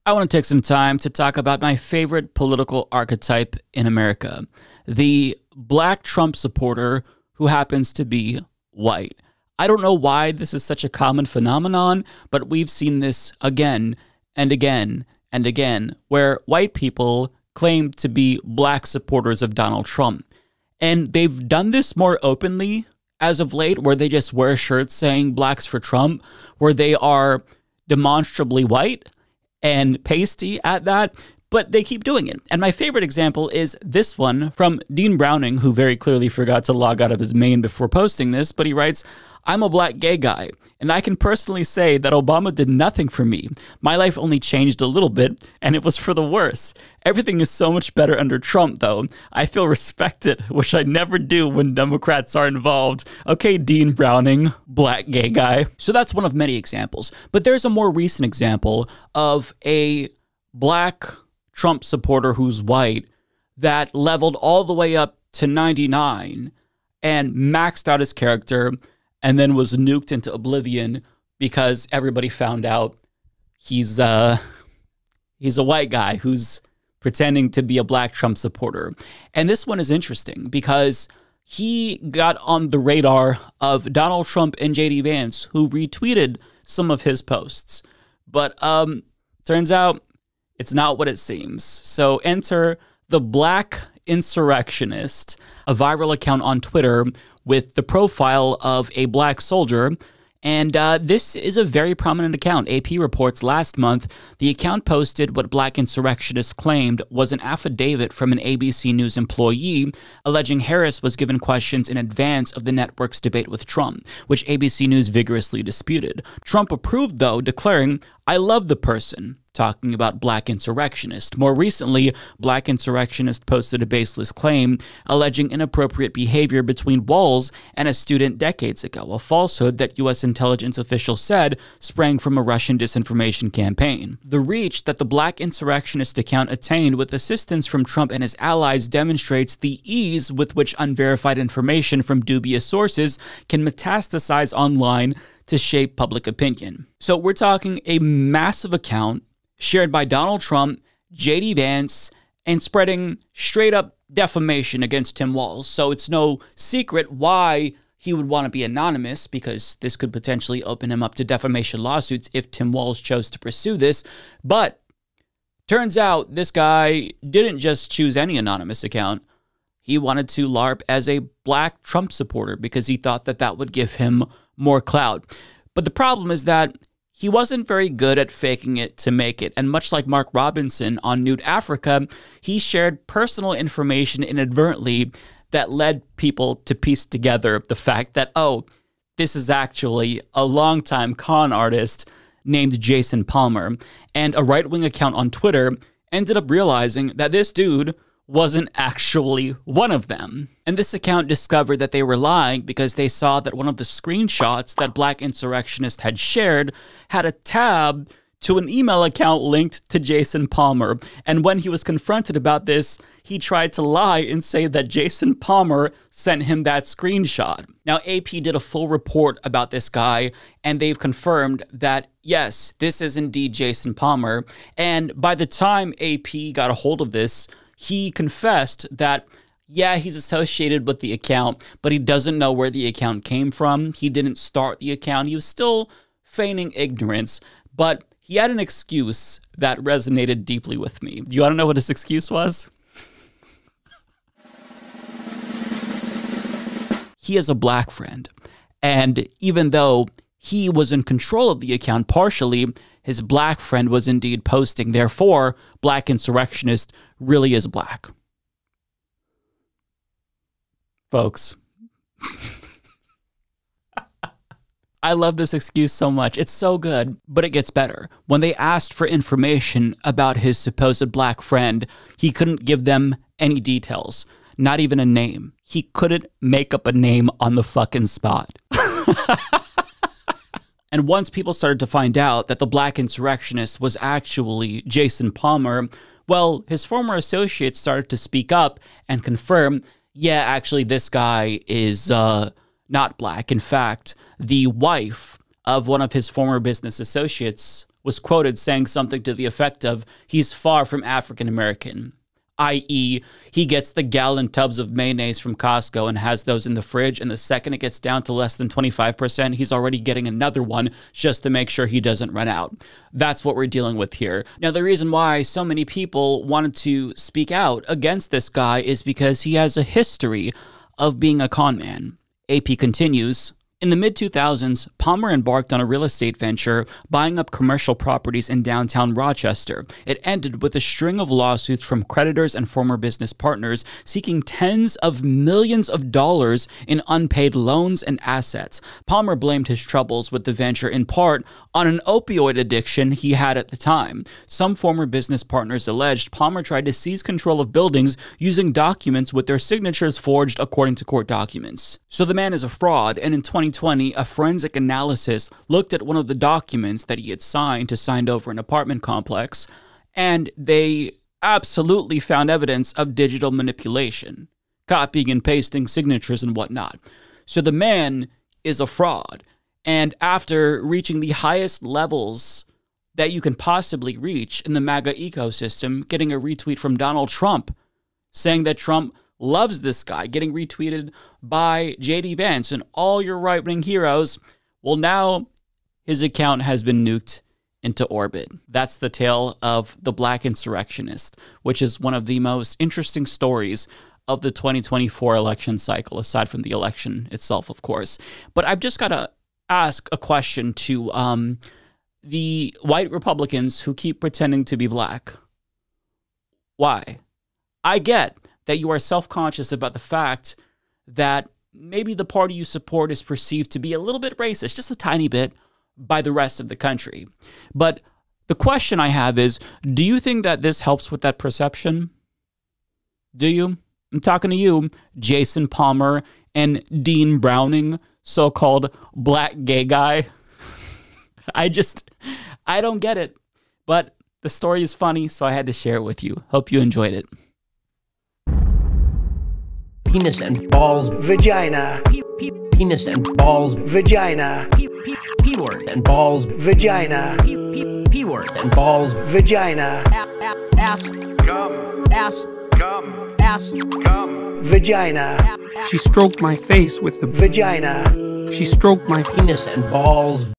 I want to take some time to talk about my favorite political archetype in America, the black Trump supporter who happens to be white. I don't know why this is such a common phenomenon, but we've seen this again and again and again, where white people claim to be black supporters of Donald Trump. And they've done this more openly as of late, where they just wear shirts saying blacks for Trump, where they are demonstrably white and pasty at that, but they keep doing it. And my favorite example is this one from Dean Browning, who very clearly forgot to log out of his main before posting this, but he writes, "I'm a black gay guy, and I can personally say that Obama did nothing for me. My life only changed a little bit, and it was for the worse. Everything is so much better under Trump, though. I feel respected, which I never do when Democrats are involved." Okay, Dean Browning, black gay guy. So that's one of many examples. But there's a more recent example of a black Trump supporter who's white that leveled all the way up to 99 and maxed out his character and then was nuked into oblivion because everybody found out he's a white guy who's pretending to be a black Trump supporter. And this one is interesting because he got on the radar of Donald Trump and JD Vance, who retweeted some of his posts. But turns out it's not what it seems. So enter the Black Insurrectionist, a viral account on Twitter with the profile of a black soldier. And this is a very prominent account. AP reports last month, the account posted what Black Insurrectionist claimed was an affidavit from an ABC News employee alleging Harris was given questions in advance of the network's debate with Trump, which ABC News vigorously disputed. Trump approved, though, declaring, "I love the person," talking about Black Insurrectionist. More recently, Black Insurrectionist posted a baseless claim alleging inappropriate behavior between walls and a student decades ago, a falsehood that U.S. intelligence officials said sprang from a Russian disinformation campaign. The reach that the Black Insurrectionist account attained with assistance from Trump and his allies demonstrates the ease with which unverified information from dubious sources can metastasize online to shape public opinion. So we're talking a massive account shared by Donald Trump, JD Vance, and spreading straight up defamation against Tim Walz. So it's no secret why he would want to be anonymous, because this could potentially open him up to defamation lawsuits if Tim Walz chose to pursue this. But turns out this guy didn't just choose any anonymous account. He wanted to LARP as a black Trump supporter because he thought that that would give him more clout. But the problem is that he wasn't very good at faking it to make it, and much like Mark Robinson on Nude Africa, he shared personal information inadvertently that led people to piece together the fact that, oh, this is actually a longtime con artist named Jason Palmer, and a right-wing account on Twitter ended up realizing that this dude wasn't actually one of them. And this account discovered that they were lying because they saw that one of the screenshots that Black Insurrectionist had shared had a tab to an email account linked to Jason Palmer. And when he was confronted about this, he tried to lie and say that Jason Palmer sent him that screenshot. Now, AP did a full report about this guy, and they've confirmed that, yes, this is indeed Jason Palmer. And by the time AP got a hold of this, he confessed that, yeah, he's associated with the account, but he doesn't know where the account came from. He didn't start the account. He was still feigning ignorance, but he had an excuse that resonated deeply with me. Do you want to know what his excuse was? He has a black friend, and even though he was in control of the account partially, his black friend was indeed posting. Therefore, Black Insurrectionist really is black. Folks. I love this excuse so much. It's so good, but it gets better. When they asked for information about his supposed black friend, he couldn't give them any details, not even a name. He couldn't make up a name on the fucking spot. And once people started to find out that the Black Insurrectionist was actually Jason Palmer, well, his former associates started to speak up and confirm, yeah, actually, this guy is not black. In fact, the wife of one of his former business associates was quoted saying something to the effect of, he's far from African American, i.e., he gets the gallon tubs of mayonnaise from Costco and has those in the fridge, and the second it gets down to less than 25%, he's already getting another one just to make sure he doesn't run out. That's what we're dealing with here. Now, the reason why so many people wanted to speak out against this guy is because he has a history of being a con man. AP continues, in the mid-2000s, Palmer embarked on a real estate venture, buying up commercial properties in downtown Rochester. It ended with a string of lawsuits from creditors and former business partners seeking tens of millions of dollars in unpaid loans and assets. Palmer blamed his troubles with the venture in part on an opioid addiction he had at the time. Some former business partners alleged Palmer tried to seize control of buildings using documents with their signatures forged according to court documents. So the man is a fraud, and in 2020, a forensic analysis looked at one of the documents that he had signed to sign over an apartment complex, and they absolutely found evidence of digital manipulation, copying and pasting signatures and whatnot. So the man is a fraud. And after reaching the highest levels that you can possibly reach in the MAGA ecosystem, getting a retweet from Donald Trump saying that Trump loves this guy, getting retweeted by J.D. Vance and all your right-wing heroes, well, now his account has been nuked into orbit. That's the tale of the Black insurrectionist, which is one of the most interesting stories of the 2024 election cycle, aside from the election itself, of course. But I've just got to ask a question to the white Republicans who keep pretending to be black. Why? I get that you are self-conscious about the fact that maybe the party you support is perceived to be a little bit racist, just a tiny bit, by the rest of the country. But the question I have is, do you think that this helps with that perception? Do you? I'm talking to you, Jason Palmer and Dean Browning, so-called black gay guy. I don't get it. But the story is funny, so I had to share it with you. Hope you enjoyed it. Penis and balls, vagina. Penis and balls, vagina. P-word and balls, vagina. P-word and balls, vagina. Ass, cum, ass, cum, ass, cum, vagina. She stroked my face with the vagina. She stroked my penis and balls.